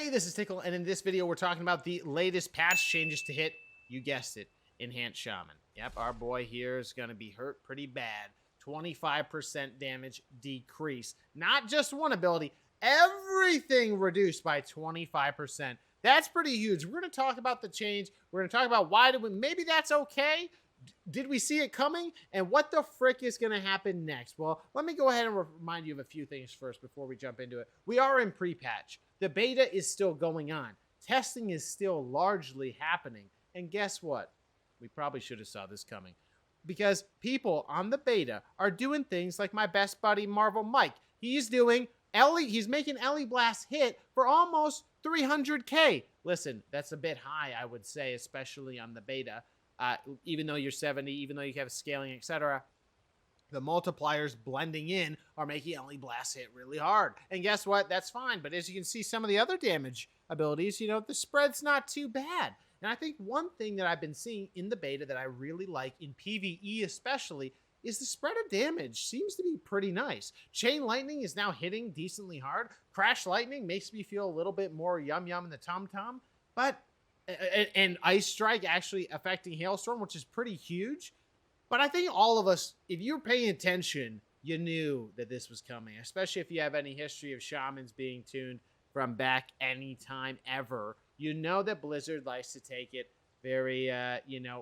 Hey, this is Tiqqle, and in this video, we're talking about the latest patch changes to hit, you guessed it, Enhanced Shaman. Yep, our boy here is going to be hurt pretty bad. 25% damage decrease. Not just one ability, everything reduced by 25%. That's pretty huge. We're going to talk about the change. We're going to talk about why did we, maybe that's okay. Did we see it coming? And what the frick is going to happen next? Well, let me go ahead and remind you of a few things first before we jump into it. We are in pre-patch. The beta is still going on. Testing is still largely happening. And guess what? We probably should have saw this coming. Because people on the beta are doing things like my best buddy Marvel Mike. He's making Ellie Blast hit for almost 300k. Listen, that's a bit high, I would say, especially on the beta. Even though you're 70, even though you have scaling, etc., the multipliers blending in are making Ellie Blast hit really hard. And guess what? That's fine. But as you can see, some of the other damage abilities, the spread's not too bad. And I think one thing that I've been seeing in the beta that I really like, in PvE especially, is the spread of damage seems to be pretty nice. Chain Lightning is now hitting decently hard. Crash Lightning makes me feel a little bit more yum-yum in the tom-tom. And Ice Strike actually affecting Hailstorm, which is pretty huge. But I think all of us, if you're paying attention, you knew that this was coming, especially if you have any history of shamans being tuned from back any time ever. You know that Blizzard likes to take it very,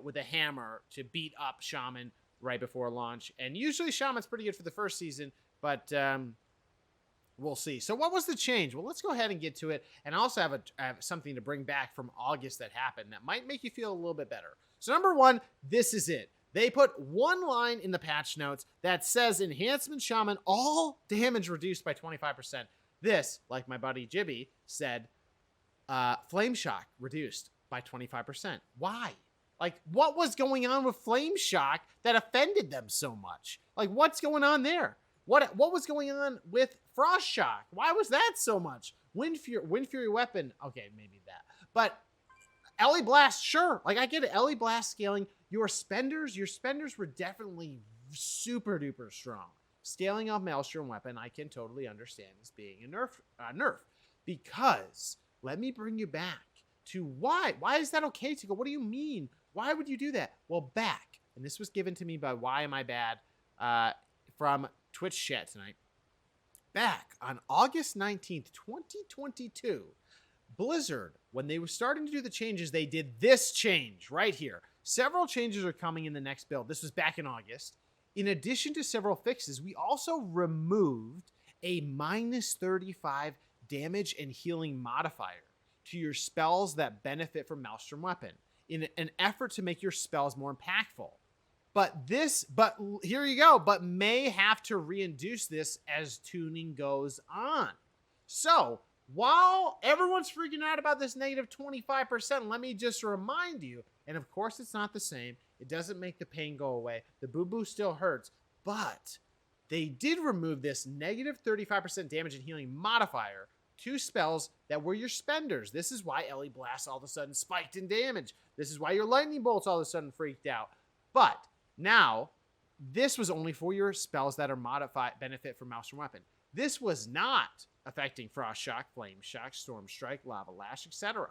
with a hammer to beat up Shaman right before launch. And usually Shaman's pretty good for the first season, but we'll see. So what was the change? Well, let's go ahead and get to it. And I also have something to bring back from August that happened that might make you feel a little bit better. So number one, this is it. They put one line in the patch notes that says Enhancement Shaman, all damage reduced by 25%. This, like my buddy Jibby said, Flame Shock reduced by 25%. Why? Like, what was going on with Flame Shock that offended them so much? Like, what's going on there? What was going on with Frost Shock? Why was that so much? Wind Fury weapon, okay, maybe that. But Ellie Blast, sure. Like, I get it. Ellie Blast scaling. Your spenders were definitely super duper strong. Scaling off Maelstrom weapon, I can totally understand as being a nerf. Because, let me bring you back to why. Why is that okay to go? What do you mean? Why would you do that? Well, back, and this was given to me by Why Am I Bad from Twitch chat tonight. Back on August 19th, 2022, Blizzard, when they were starting to do the changes, they did this change right here. Several changes are coming in the next build. This was back in August. In addition to several fixes, we also removed a minus 35 damage and healing modifier to your spells that benefit from Maelstrom Weapon in an effort to make your spells more impactful. But here you go, but may have to reintroduce this as tuning goes on. So, while everyone's freaking out about this negative 25%, let me just remind you, and of course it's not the same. It doesn't make the pain go away. The boo-boo still hurts, but they did remove this negative 35% damage and healing modifier to spells that were your spenders. This is why Ellie Blast all of a sudden spiked in damage. This is why your lightning bolts all of a sudden freaked out. But now, this was only for your spells that are modified, benefit from Maelstrom Weapon. This was not affecting Frost Shock, Flame Shock, Storm Strike, Lava Lash, etc.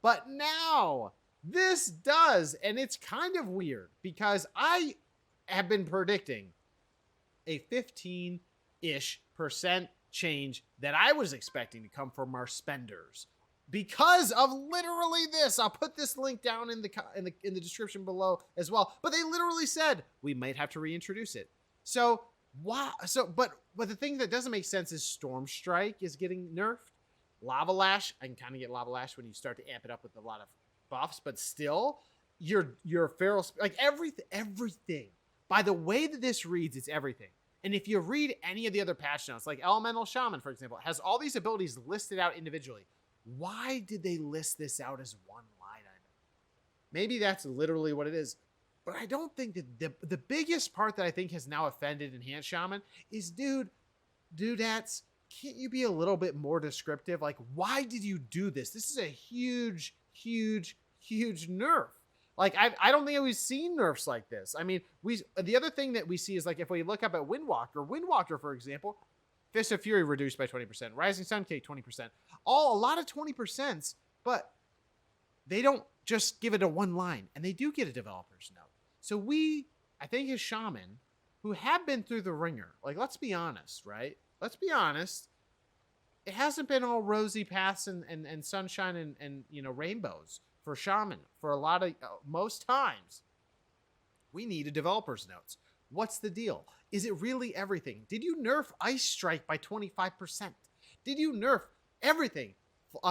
But now, this does, and it's kind of weird because I have been predicting a 15-ish% change that I was expecting to come from our spenders because of literally this. I'll put this link down in the description below as well. But they literally said we might have to reintroduce it. So why? But the thing that doesn't make sense is Storm Strike is getting nerfed. Lava Lash, I can kind of get Lava Lash when you start to amp it up with a lot of buffs, but still, your feral, like everything. By the way that this reads, it's everything. And if you read any of the other patch notes, like Elemental Shaman, for example, has all these abilities listed out individually. Why did they list this out as one line item? Maybe that's literally what it is. But I don't think that the biggest part that I think has now offended Enhanced Shaman is, dudettes, can't you be a little bit more descriptive? Like, why did you do this? This is a huge, huge, huge nerf. Like, I don't think we've seen nerfs like this. I mean, the other thing that we see is, like, if we look up at Windwalker, for example, Fist of Fury reduced by 20%. Rising Sun Cake 20%. A lot of 20%s, but they don't just give it a one line, and they do get a developer's note. So I think as Shaman, who have been through the ringer, like, let's be honest, right? Let's be honest. It hasn't been all rosy paths and sunshine and rainbows for Shaman for a lot of most times. We need a developer's notes. What's the deal? Is it really everything? Did you nerf Ice Strike by 25%? Did you nerf everything?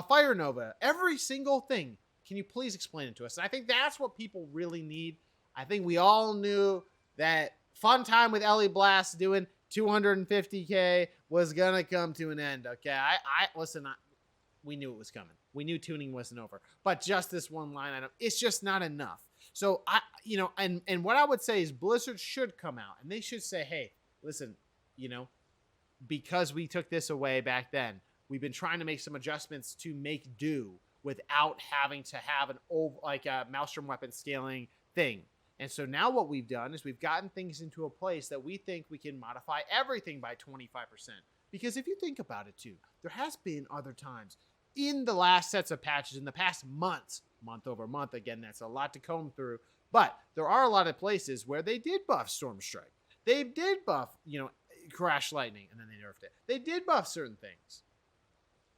Fire Nova, every single thing. Can you please explain it to us? And I think that's what people really need. I think we all knew that fun time with Ellie Blast doing 250K was gonna come to an end. Okay, listen. We knew it was coming. We knew tuning wasn't over. But just this one line item, it's just not enough. So and what I would say is Blizzard should come out and they should say, hey, listen, because we took this away back then, we've been trying to make some adjustments to make do without having to have a Maelstrom weapon scaling thing. And so now what we've done is we've gotten things into a place that we think we can modify everything by 25%. Because if you think about it too, there has been other times in the last sets of patches, in the past months, month over month, again, that's a lot to comb through, but there are a lot of places where they did buff Storm Strike. They did buff, Crash Lightning, and then they nerfed it. They did buff certain things.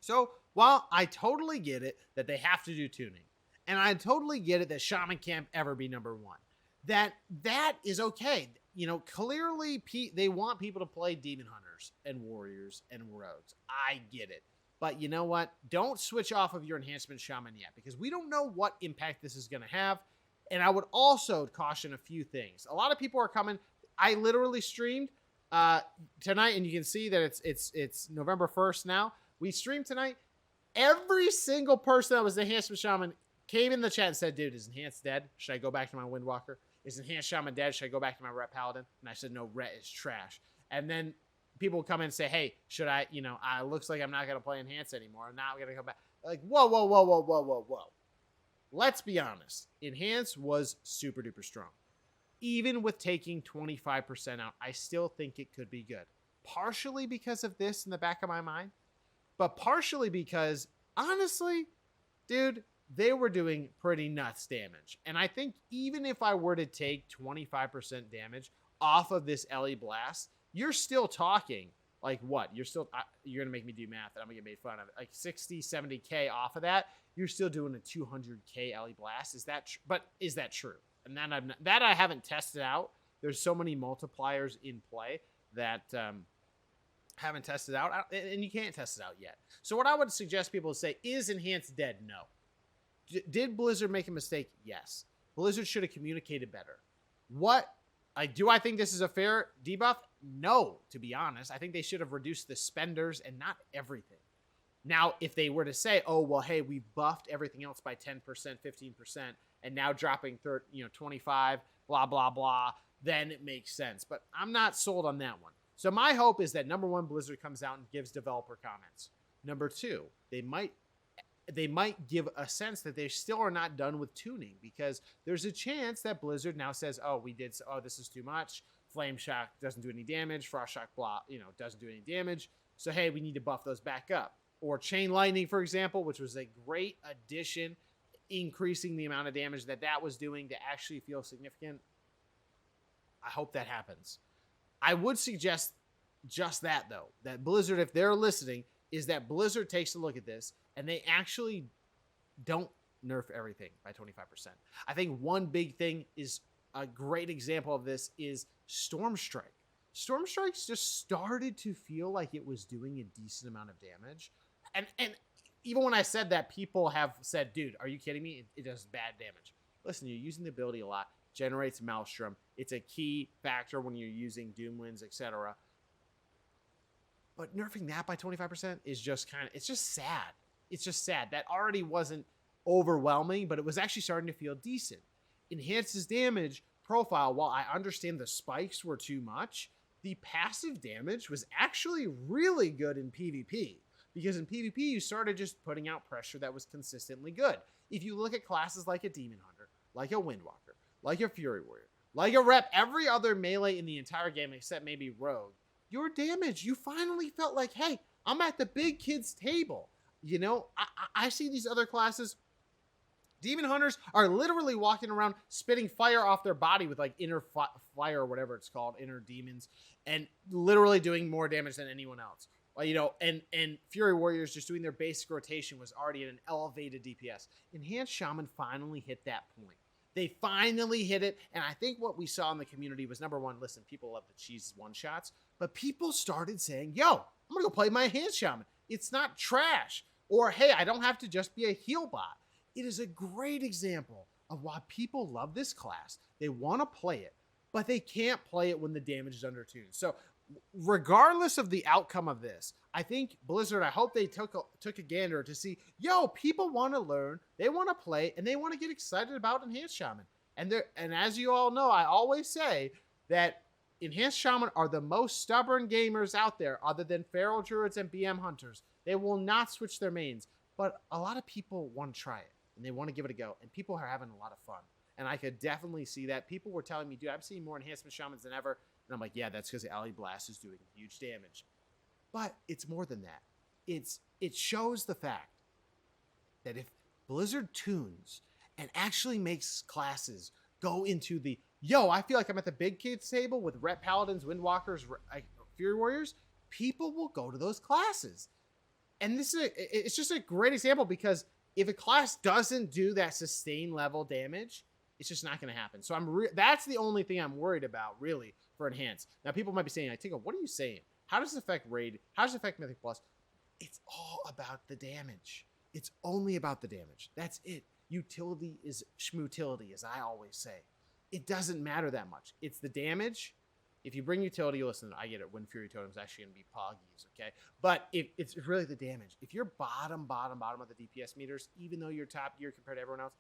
So while I totally get it that they have to do tuning, and I totally get it that Shaman can't ever be number one, that is okay. Clearly they want people to play Demon Hunters and Warriors and Rogues. I get it. But you know what? Don't switch off of your Enhancement Shaman yet, because we don't know what impact this is going to have. And I would also caution a few things. A lot of people are coming. I literally streamed tonight, and you can see that it's November 1st now. We streamed tonight. Every single person that was the Enhancement Shaman came in the chat and said, dude, is Enhanced dead? Should I go back to my Windwalker? Is Enhanced Shaman dead? Should I go back to my Ret Paladin? And I said, no, Ret is trash. And then people will come in and say, hey, should I, looks like I'm not going to play Enhanced anymore. I'm not going to come back. Like, whoa. Let's be honest. Enhanced was super duper strong. Even with taking 25% out, I still think it could be good. Partially because of this in the back of my mind, but partially because, honestly, dude, they were doing pretty nuts damage. And I think even if I were to take 25% damage off of this Ellie Blast, you're still talking like what? You're going to make me do math and I'm going to get made fun of it. Like 60, 70K off of that, you're still doing a 200K Ellie Blast. Is that true? And that I haven't tested out. There's so many multipliers in play that haven't tested out, and you can't test it out yet. So what I would suggest people say, is Enhanced dead? No. Did Blizzard make a mistake? Yes. Blizzard should have communicated better. Do I think this is a fair debuff? No, to be honest. I think they should have reduced the spenders and not everything. Now, if they were to say, oh, well, hey, we buffed everything else by 10%, 15%, and now dropping 25, blah, blah, blah, then it makes sense. But I'm not sold on that one. So my hope is that, number one, Blizzard comes out and gives developer comments. Number two, they might give a sense that they still are not done with tuning, because there's a chance that Blizzard now says, this is too much. Flame Shock doesn't do any damage. Frost Shock doesn't do any damage. So, hey, we need to buff those back up. Or Chain Lightning, for example, which was a great addition, increasing the amount of damage that was doing to actually feel significant. I hope that happens. I would suggest just that, though, that Blizzard, if they're listening, is that Blizzard takes a look at this and they actually don't nerf everything by 25%. I think one big thing is a great example of this is Storm Strike. Storm Strikes just started to feel like it was doing a decent amount of damage. And even when I said that, people have said, dude, are you kidding me? It does bad damage. Listen, you're using the ability a lot. Generates Maelstrom. It's a key factor when you're using Doom Winds, etc. But nerfing that by 25% is just it's just sad. It's just sad. That already wasn't overwhelming, but it was actually starting to feel decent. Enhances damage profile, while I understand the spikes were too much, the passive damage was actually really good in PvP. Because in PvP, you started just putting out pressure that was consistently good. If you look at classes like a Demon Hunter, like a Windwalker, like a Fury Warrior, like a Rep, every other melee in the entire game except maybe Rogue, your damage. You finally felt like, hey, I'm at the big kids table. You know, I see these other classes. Demon Hunters are literally walking around spitting fire off their body with like inner fire or whatever it's called, inner demons, and literally doing more damage than anyone else. You know, and Fury Warriors just doing their basic rotation was already at an elevated DPS. Enhanced Shaman finally hit that point. They finally hit it, and I think what we saw in the community was, number one, listen, people love the cheese one-shots, but people started saying, yo, I'm going to go play my Enhanced Shaman. It's not trash. Or, hey, I don't have to just be a heal bot. It is a great example of why people love this class. They want to play it, but they can't play it when the damage is undertuned. So regardless of the outcome of this, I think Blizzard, I hope they took a gander to see, yo, people want to learn, they want to play, and they want to get excited about Enhanced Shaman. And as you all know, I always say that Enhanced Shaman are the most stubborn gamers out there other than Feral Druids and BM Hunters. They will not switch their mains, but a lot of people want to try it. And they want to give it a go. And people are having a lot of fun. And I could definitely see that. People were telling me, dude, I'm seeing more Enhancement Shamans than ever. And I'm like, yeah, that's because Alley Blast is doing huge damage. But it's more than that. It shows the fact that if Blizzard tunes and actually makes classes go into the, yo, I feel like I'm at the big kids table with Ret Paladins, Windwalkers, Fury Warriors, people will go to those classes. And it's just a great example, because if a class doesn't do that sustained level damage, it's just not going to happen. So that's the only thing I'm worried about, really, for Enhance. Now, people might be saying, Tiqqle, what are you saying? How does it affect Raid? How does it affect Mythic Plus? It's all about the damage. It's only about the damage. That's it. Utility is schmutility, as I always say. It doesn't matter that much. It's the damage. If you bring utility, listen, I get it. Wind Fury Totem is actually going to be poggies, okay? But it's really the damage. If you're bottom of the DPS meters, even though you're top gear compared to everyone else,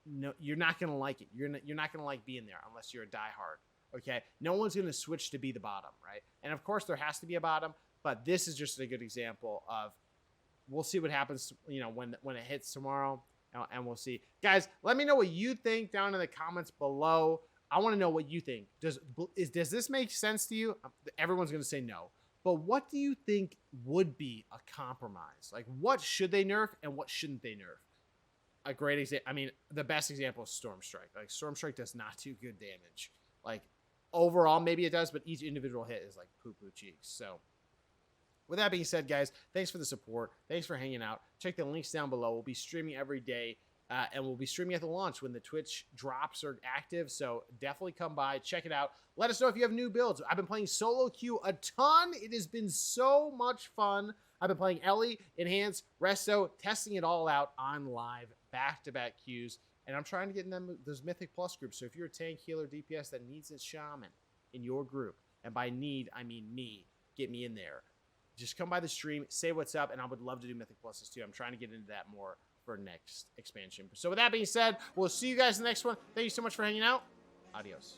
no, you're not going to like it. You're not going to like being there unless you're a diehard, okay? No one's going to switch to be the bottom, right? And of course, there has to be a bottom, but this is just a good example of, we'll see what happens, you know, when it hits tomorrow, and we'll see. Guys, let me know what you think down in the comments below. I want to know what you think. Does this make sense to you? Everyone's going to say no. But what do you think would be a compromise? Like, what should they nerf and what shouldn't they nerf? A great example. I mean, the best example is Storm Strike. Like, Storm Strike does not do good damage. Like, overall, maybe it does, but each individual hit is like poo-poo cheeks. So, with that being said, guys, thanks for the support. Thanks for hanging out. Check the links down below. We'll be streaming every day. And we'll be streaming at the launch when the Twitch drops are active. So definitely come by, check it out. Let us know if you have new builds. I've been playing solo queue a ton. It has been so much fun. I've been playing Ellie, Enhance, Resto, testing it all out on live, back-to-back queues. And I'm trying to get in those Mythic Plus groups. So if you're a tank, healer, DPS that needs a shaman in your group, and by need, I mean me, get me in there. Just come by the stream, say what's up, and I would love to do Mythic Pluses too. I'm trying to get into that more for next expansion. So with that being said, we'll see you guys in the next one. Thank you so much for hanging out. Adios.